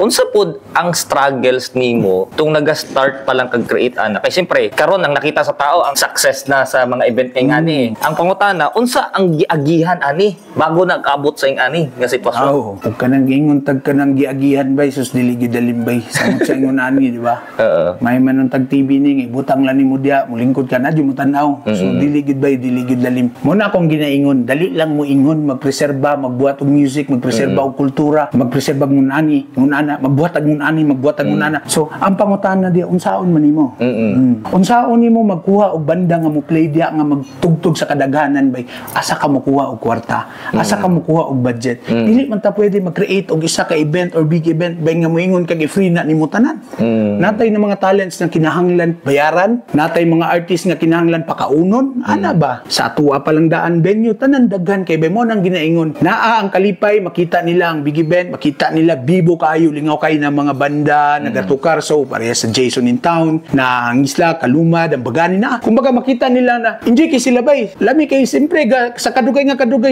unsa pod ang struggles nimo tung naga-start pa lang kag-create ana? Kay siyempre karon ang nakita sa tao ang success na sa mga event kay ngani. Ang pangutana, unsa ang giagihan ani bago nag-abot sa ing ani nga sitwasyon? Oo, ug kanang giingon tag kanang giagihan bay sus dili gid dalimbay sa ingon ani, di ba? May man tag TV ning ibutang lang nimo diha, mulingkod ka na di mo tan-aw. So dili gid bay, dili gid dalim. Mo na akong ginaingon, dali lang mo ingon, magpreserba, magbuhat og music, magpreserba og kultura, magpreserba og ngunani, ngunana, magbuhat og ngunani, magbuhat og ngunana. So ang pangutana diha unsaon man nimo? Unsaon nimo magkuha og banda nga mo play diha nga magtugtog sa kadaghanan bay? Asa ka mokuha og kwarta? Asa ka mokuha og budget? Dili man ta pwede mag-create og isa ka event or big event bay nga moingon kag i-free na nimo tanan. Natay na mga talents na kinahanglan bayaran, natay mga artist nga kinahanglan pakaunon. Ana ba? Sa atuwa pa lang daan venue tanan daghan kay bay mo nang ginaingon. Naa ang kalipay makita nila ang big event, makita nila bibo kaayo lingaw kay na mga banda nagatukar so pareha sa Jason in Town na ang isla kalumad ang bagani na. Kumbaga makita nila na enjoy kay sila bay. Lami kay siyempre sa kadugay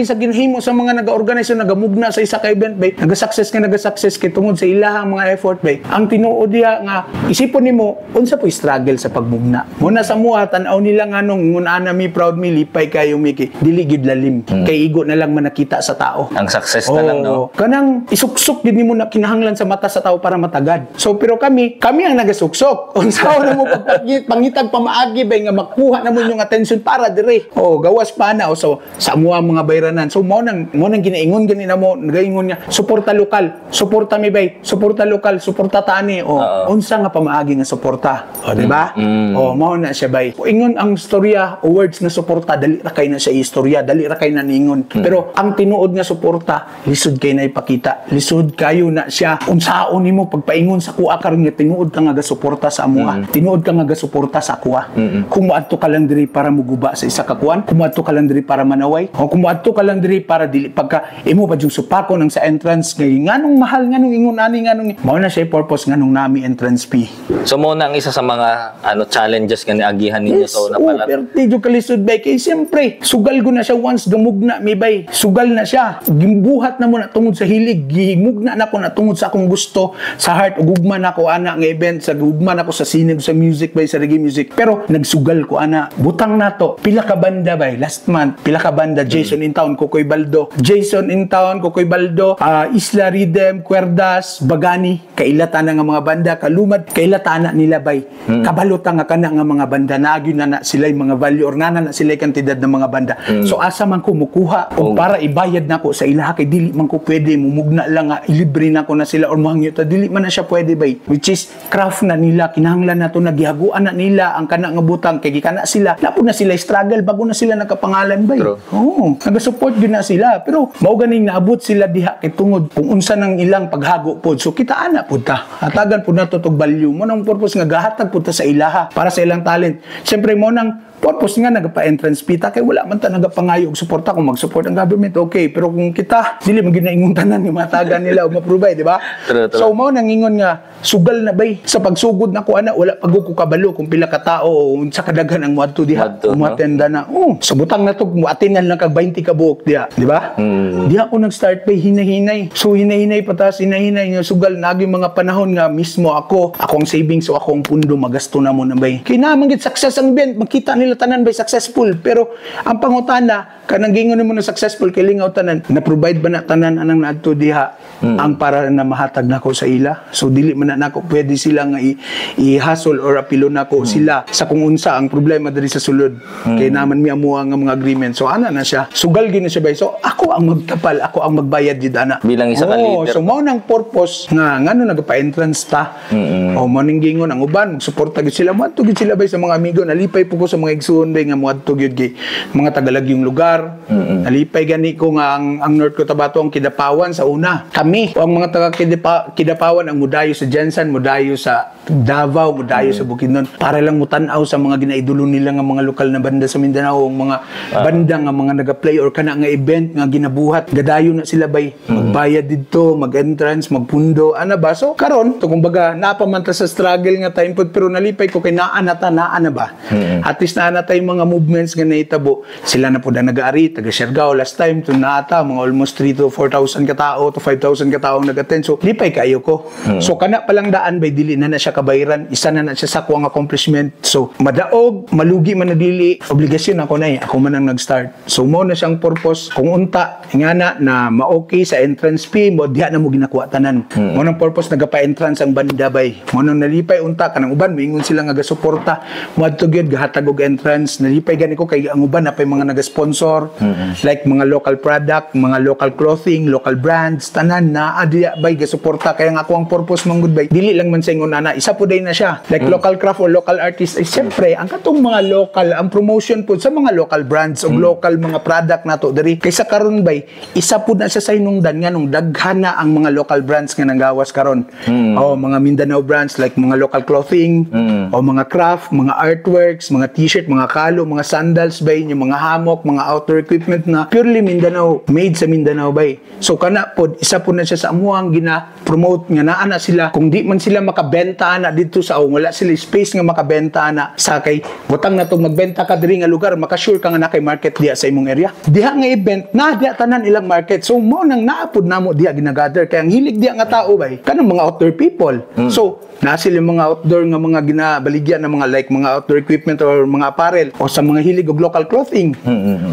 sa ginhimo sa mga naga-organize nagamugna sa isa ka event bay. Naga-success kay tungod sa ilahang mga effort bay. Ang tinuod diha nga isipon nimo unsa po struggle sa pagmugna. Muna sa mua tan-aw nila nganong ngunana mi proud mi lipay kayo miki dili gid lalim kay igo na lang man nakita sa tao. Ang success na lang no. Kanang isuksok gid nimo na kinahanglan sa mata sa tao para matagad. So pero kami ang nagasuksok. Unsaon na mo pangitag pamaagi bay nga makuha na mo yung attention para dire. Gawas pa na so sa mua mga bayranan. So mo nang ginaingon ganina mo gaingon niya suporta lokal, suporta mi bay, suporta lokal, suporta tani unsa nga pamaagi nga suporta. Di ba? Mao na siya bay. Ingon ang storya o words na suporta dali ra kay na siya istorya, dali ra kay na ningon. Pero ang tinuod nga suporta lisod kay na ipakita. Lisod kayo na siya unsaon nimo pagpaingon sa kuha karon nga tinuod ka nga gasuporta sa amuha. Tinuod ka nga gasuporta sa kuha. Kung moadto ka lang diri para muguba sa isa ka kuan, kung moadto ka lang diri para manaway, o kung moadto ka lang diri para dili pagka imo pa yung supako nang sa entrance kay nganong mahal nganong ingon ani nganong mao na siya purpose nganong nami entrance fee. So mo na ang isa sa mga challenges nga niagihan ninyo so na pala. Pero tiyo kalisod bay kay siyempre sugal ko na siya once dumugna mi bay. Sugal na siya. Gimbuhat na mo na tungod sa hilig, gimugna na ko na tungod sa akong gusto, sa heart ugugma na ko ana nga event, sa ugugma na ko sa sine, sa music bay, sa reggae music. Pero nagsugal ko ana. Butang nato pila ka banda bay last month, pila ka banda Jason in Town, Kokoy Baldo. Jason in Town, Kokoy Baldo, Isla Rhythm, Cuerdas, Bagani, kailata na nga mga banda, kalumad, kailata na nila bay. Kabalota nga kana nga mga banda naagyo na sila mga value or na sila kantidad ng mga banda. So asa man ko mukuha o para ibayad nako sa ilaha kay dili man ko pwede mumugna lang nga ilibre nako na sila or mahangyo ta dili man na siya pwede bay. Which is craft na nila kinahanglan nato nagihaguan na nila ang kana nga butang kay gikana sila. Napod na sila struggle bago na sila nakapangalan bay. Naga-support gyud na sila pero mao ganing naabot sila diha kay tungod kung unsa nang ilang paghago pod. So kita ana pud ta. Hatagan pud nato tog value mo nang purpose nga gahatag pud ta sa ilaha para sa ilang talent. Siyempre mo nang purpose nga nagpa-entrance fee ta kay wala man ta nagapangayo og suporta kung mag-support ang government okay pero kung kita dili man ginaingon tanan ni matagan nila og ma-provide di ba? So mao nang ingon nga sugal na bay sa pagsugod nako ana wala pag ko kabalo kung pila ka tao unsa kadaghan ang moadto diha umatenda na sa butang na to muatinan lang kag 20 ka buok diha di ba? Diha ako nag-start bay hinahinay so hinahinay patas hinahinay nga sugal nagi mga panahon nga mismo akong savings o akong pundo magasto na mo na bay kay naman gid success ang event makita nila tanan by successful pero ang pangutana kanang gingon mo na successful kay lingaw tanan na provide ba na tanan anang naadto diha ang para na mahatag nako sa ila so dili man na nako pwede sila nga i-hustle or apilo nako sila sa kung unsa ang problema diri sa sulod kay naman mi amuha nga mga agreement so ana na siya sugal gid na siya bay so ako ang magtapal ako ang magbayad jud ana bilang isa ka leader so mao nang purpose nga ngano nagpa-entrance ta o mao ning gingon ang uban magsuporta gid sila mo gid sila bay sa mga amigo nalipay po ko sa mga igsoon bay nga moadto gyud kay mga tagalagyong lugar nalipay gani ko nga ang North Cotabato ang Kidapawan sa una kami ang mga taga Kidapawan ang mudayo sa Jensen mudayo sa Davao mudayo sa Bukidnon para lang mutan-aw sa mga ginaidolo nila nga mga lokal na banda sa Mindanao ang mga banda nga mga naga-play or kana nga event nga ginabuhat gadayo na sila bay magbayad didto mag-entrance magpundo ana ba so karon to kumbaga napaman ta sa struggle nga time pod pero nalipay ko kay naa na ba at least naa na tay mga movements nga nahitabo sila na pud ang nag-aari taga Siargao last time to naata mga almost 3 to 4,000 ka tao to 5,000 ka taong nag-attend. So lipay kayo ko. So kana palang daan bay dili na siya kabayaran, isa na siya sa kuang accomplishment. So madaog, malugi man na dili, obligasyon ako na ako man ang nag-start. So mo na siyang purpose kung unta ingana na ma-okay sa entrance fee mo diha na mo ginakuha tanan. Mo nang purpose nagapa-entrance ang banda bay. Mo nang nalipay unta kanang uban moingon sila nga gasuporta mo adto gyud gahatag og entrance. Nalipay gani ko kay ang uban na pay mga naga-sponsor like mga local product, mga local clothing, local brands tanan na adiya bay gasuporta kaya nga ako ang purpose mong good bay dili lang man sa ingon ana isa po day na siya like local craft or local artist ay siyempre ang katong mga local ang promotion po sa mga local brands o local mga product nato diri kaysa karon bay isa po na siya sa hinungdan nga nung daghan na ang mga local brands nga nanggawas karon o mga Mindanao brands like mga local clothing o mga craft mga artworks mga t-shirt mga kalo mga sandals bay yung mga hammock mga outdoor equipment na purely Mindanao made sa Mindanao bay so kana pod isa po na siya sa amuang gina-promote nga naa na sila kung di man sila makabenta na dito sa wala sila space nga makabenta na sa kay butang na to magbenta ka diri nga lugar makasure ka nga na kay market diha sa imong area diha nga event na diha tanan ilang market so mo nang naapod namo diha ginagather kay ang hilig diha nga tao bay kanang mga outdoor people so na sila mga outdoor nga mga ginabaligyan ng mga like mga outdoor equipment or mga apparel o sa mga hilig og local clothing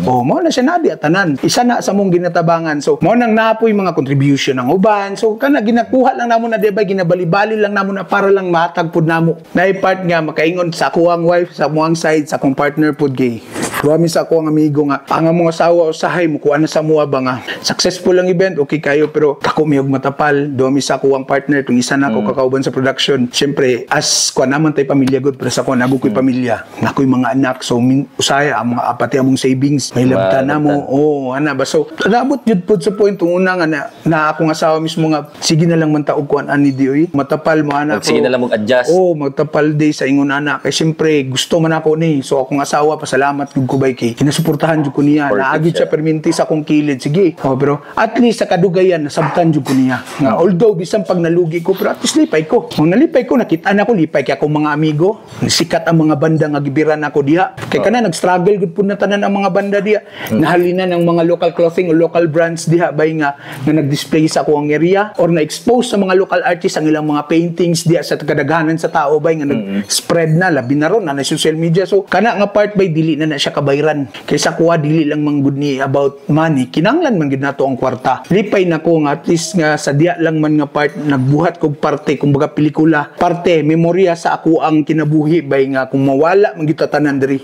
o mo na siya na diha tanan isa na sa mong ginatabangan so mo nang naapoy mga contribution ng uban so kana ginakuha lang namo na diba ginabali-bali lang namo na para lang matag pud namo na part nga makaingon sa ako ang wife sa muang side sa akong partner pud gay duwami sa ako ang amigo nga ang mga asawa usahay mo kuha na sa mua ba nga successful ang event okay kayo pero ako miyog matapal duwami sa ako ang partner kung isa na ako kakauban sa production syempre as kuha naman tay pamilya good pero sa kuha nago ko'y pamilya nako'y mga anak so usahay ang mga apati among savings may labta na mo ana ba so nabot jud pud sa point una nga na akong asawa mismo nga sige na lang man taog kuan ani di oy matapal mo ana sige na lang mag-adjust magtapal day sa ingon ana kay syempre gusto man ako ni so akong asawa pasalamat ko bay kay kinasuportahan jud ko niya naagi siya perminti sa akong kilid sige pero at least sa kadugayan nasabtan jud ko niya nga although bisan pag nalugi ko pero at least lipay ko kung nalipay ko nakita na ko lipay kay akong mga amigo sikat ang mga banda nga gibiran ako diha kay kana nag-struggle gud pud na tanan ang mga banda diha nahalina ng mga local clothing o local brands diha bay nga nag-display sa akong area or na-expose sa mga local artists ang ilang mga paintings diha sa kadaghanan sa tao bay nga nag-spread na labi na ron na social media so kana nga part bay dili na siya kabayran kaysa kuha dili lang manggud ni about money kinanglan man gid nato ang kwarta lipay na ko nga at least nga sa diya lang man nga part nagbuhat kog parte kumbaga pelikula parte memorya sa ako ang kinabuhi bay nga kung mawala man gid tanan diri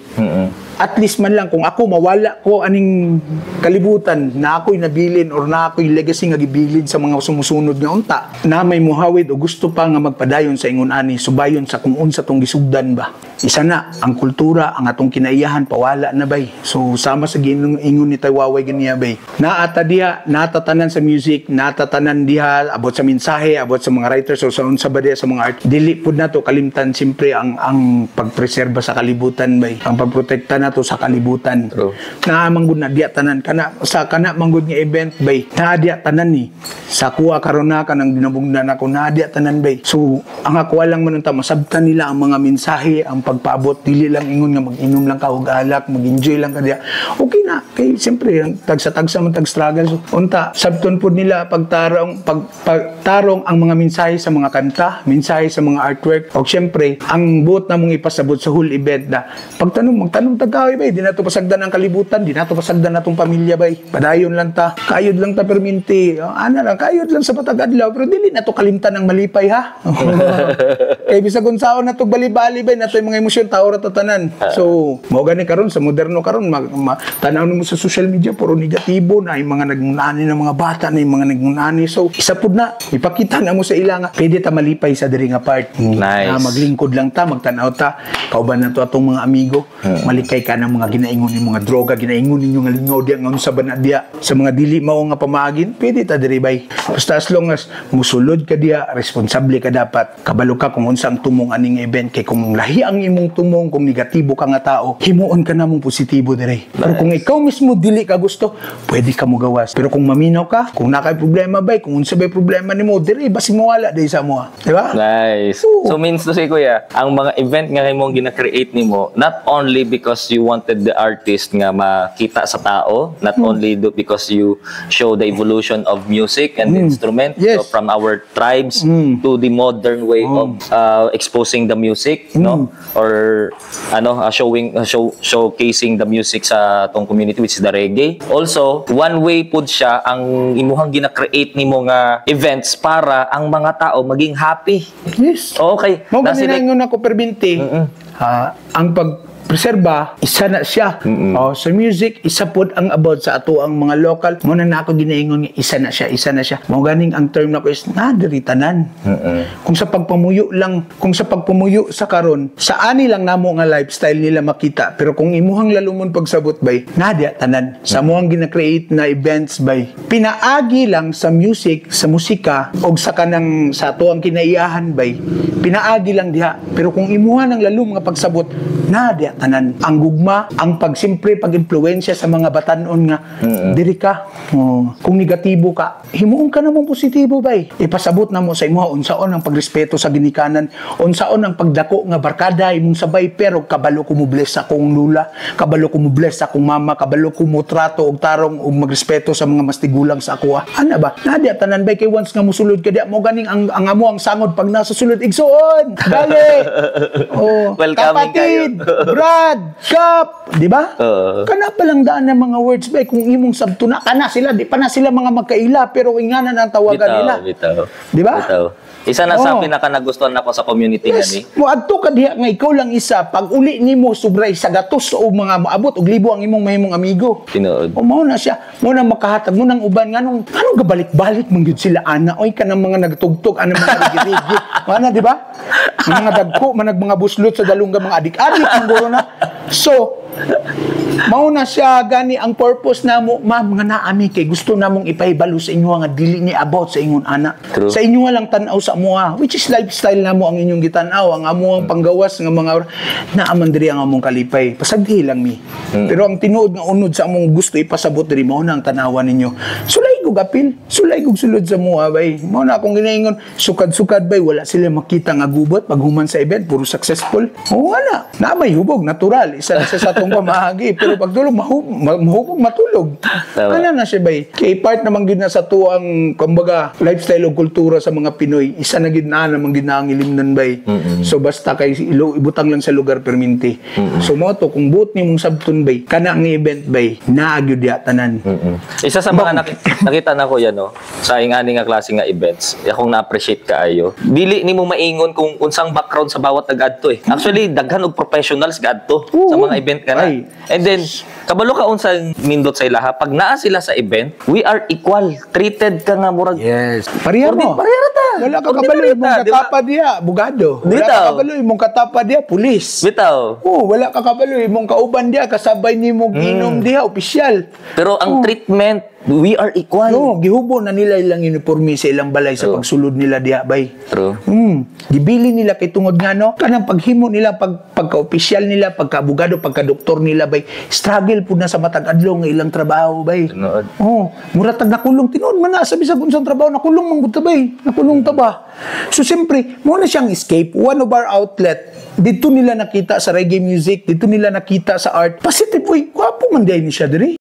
at least man lang kung ako mawala ko aning kalibutan na ako'y nabilin or na ako'y legacy nga gibilid sa mga sumusunod nga unta na may muhawid o gusto pa nga magpadayon sa ingon ani subayon sa kung unsa tong gisugdan ba isa na ang kultura ang atong kinaiyahan pawala na bay so sama sa ginong ingon ni Tawaway ganiya bay naata diha natatanan sa music natatanan diha abot sa mensahe abot sa mga writers o sa unsa ba diha sa mga art dili pud nato kalimtan simpre ang pagpreserba sa kalibutan bay ang pagprotekta nato sa kalibutan na manggod na diya tanan kana sa kana manggod nga event bay na diya tanan ni sa kuha karon na kanang dinabugnan ako na diya tanan bay so ang ako lang man unta masabtan nila ang mga mensahe ang pagpaabot dili lang ingon nga mag-inom lang ka og alak mag-enjoy lang ka diya okay na kay siyempre tagsa man tag struggle so unta sabton pud nila pagtarong ang mga mensahe sa mga kanta mensahe sa mga artwork og siyempre ang buot na mong ipasabot sa whole event na magtanong tagay bay di nato pasagdan ang kalibutan di nato pasagdan natong pamilya bay padayon lang ta kayod lang ta perminti ana lang kayod lang sa patag adlaw pero dili nato kalimtan ang malipay ha kay bisag unsaon nato bali-bali bay nato mga emosyon tao ra tanan so mao gani karon sa moderno karon tanaw mo sa social media puro negatibo na yung mga nagngunani ng mga bata na yung mga nagngunani so isa pud na ipakita na mo sa ila nga pwede ta malipay sa diri nga part maglingkod lang ta magtan-aw ta kauban nato atong mga amigo malikay ka ng mga ginaingon ni mga droga ginaingon ninyo nga lingaw diya nga sa banat diya sa mga dili mao nga pamaagin pwede ta diri bay basta as long as musulod ka diya responsable ka dapat kabalo ka kung unsa ang tumong aning event kay kung lahi ang imong tumong kung negatibo ka nga tao himuon ka namong positibo diri pero kung ikaw mismo dili ka gusto pwede ka mo gawas pero kung maminaw ka kung nakay problema bay kung unsa bay problema nimo diri basi mawala diri sa mo di ba nice so means to say kuya ang mga event nga imong gina-create nimo not only because you wanted the artist nga makita sa tao, not only because you show the evolution of music and instrument, Yes. so from our tribes to the modern way of exposing the music, no, or showcasing the music sa tong community, which is the reggae. Also, one way pud siya ang imuhang gina-create nimo nga events para ang mga tao maging happy. Yes. Okay. Mo Na sila- ganingon ako perbinte. Ang pagpreserba isa na siya. Sa music isa pod ang about sa ato ang mga local. Mo na ako ginaingon nga isa na siya. Mo ganing ang term nako is diri tanan. Kung sa pagpamuyo sa karon, sa ani lang namo nga lifestyle nila makita. Pero kung imuhang lalumon pagsabot bay, diya tanan. Sa moang gina-create na events bay, pinaagi lang sa music, sa musika og sa kanang sa ato ang kinaiyahan bay, pinaagi lang diha. Pero kung imuha ng lalum nga pagsabot, diya tanan. Ang gugma, ang pagsimpre, pag-impluwensya sa mga batanon nga, diri ka. Kung negatibo ka, himuon ka namang positibo bay. Ipasabot na mo sa imuha, unsaon ang pagrespeto sa ginikanan, unsaon ang pagdako nga barkada, imong sabay, pero kabalo ko mo bless sa akong lula, kabalo ko mo bless sa akong mama, kabalo ko mo trato og tarong og magrespeto sa mga mastigulang sa ako. Ana ba? Diya tanan bay, kay once nga musulod ka diya, mo ganing ang amo ang sangod pag nasa sulod, igsuon! Dali! Welcoming kapatid! Brad, Kap, di ba? Kana pa lang daan ng mga words ba kung imong sabtuna kana sila, di pa na sila mga magkaila pero inganan ang tawagan nila. Bitaw. Di ba? Bitaw. Isa na sa pinaka nagustuhan nako sa community nga ni. Mo adto ka diha nga ikaw lang isa pag uli nimo sobray sa gatos o mga maabot og libo ang imong mahimong amigo. Tinuod. O mao na siya, mo na makahatag mo nang uban nganong gabalik-balik man gyud sila ana oy kanang mga nagtugtog anang mga rigi-rigi. Ana di ba? Mga dagko manag mga buslot sa dalungga mga adik-adik mangguro na. So, mao na siya gani ang purpose namo mga naami kay gusto namong ipahibalo sa inyo nga dili ni about sa ingon ana. True. Sa inyo lang tan-aw sa amuha, which is lifestyle namo ang inyong gitan-aw, ang amuang panggawas nga mga naaman diri ang among kalipay. Pasagdi lang mi. Pero ang tinuod nga unod sa among gusto ipasabot diri mao na ang tanawan ninyo. Sulay kog apil, sulay kog sulod sa muha bay. Mao na akong ginaingon, sukad-sukad bay wala sila makita nga gubot pag human sa event puro successful. O wala, na may hubog natural, isa na sa atong pamahagi pero pag tulog mahubog matulog. Ana na siya bay. Kay part naman gid na sa tuang kumbaga lifestyle o kultura sa mga Pinoy, isa na gid na naman gid na ang ilimnan bay. So basta kay ibutang lang sa lugar perminti. So mo to kung buot nimong sabton bay, kana ang event bay, naagyo diya tanan. Isa sa mga nakita na ko yan, no, sa ingani nga klase nga events, akong na-appreciate kaayo. Dili nimo maingon kung unsang background sa bawat nag-adto eh. Actually, daghan og professionals gadto sa mga event kana. And then, kabalo ka unsang nindot sa ilaha, pag naa sila sa event, we are equal. Treated ka nga murag. Yes. Pareha mo. Pareha ta. Wala ka kabalo imong katapa diya, bugado. Wala ka kabalo imong katapa diya, pulis. Bitaw. Wala ka kabalo imong kauban diya, kasabay nimo ginom diya, opisyal. Pero ang treatment, we are equal. No, gihubo na nila ilang uniforme sa ilang balay sa pagsulod nila diya bay. True. Gibili nila kay tungod nga no, kanang paghimo nila pagka-opisyal nila, pagka-abogado, pagka-doktor nila bay, struggle pud na sa matag adlaw nga ilang trabaho bay. Tinuod. Muratag nakulong tinuod man na sa bisag unsang trabaho nakulong man gud bay. Nakulong ta ba? So siyempre, mo na siyang escape, one of our outlet. Dito nila nakita sa reggae music, dito nila nakita sa art. Positive, gwapo man din siya diri.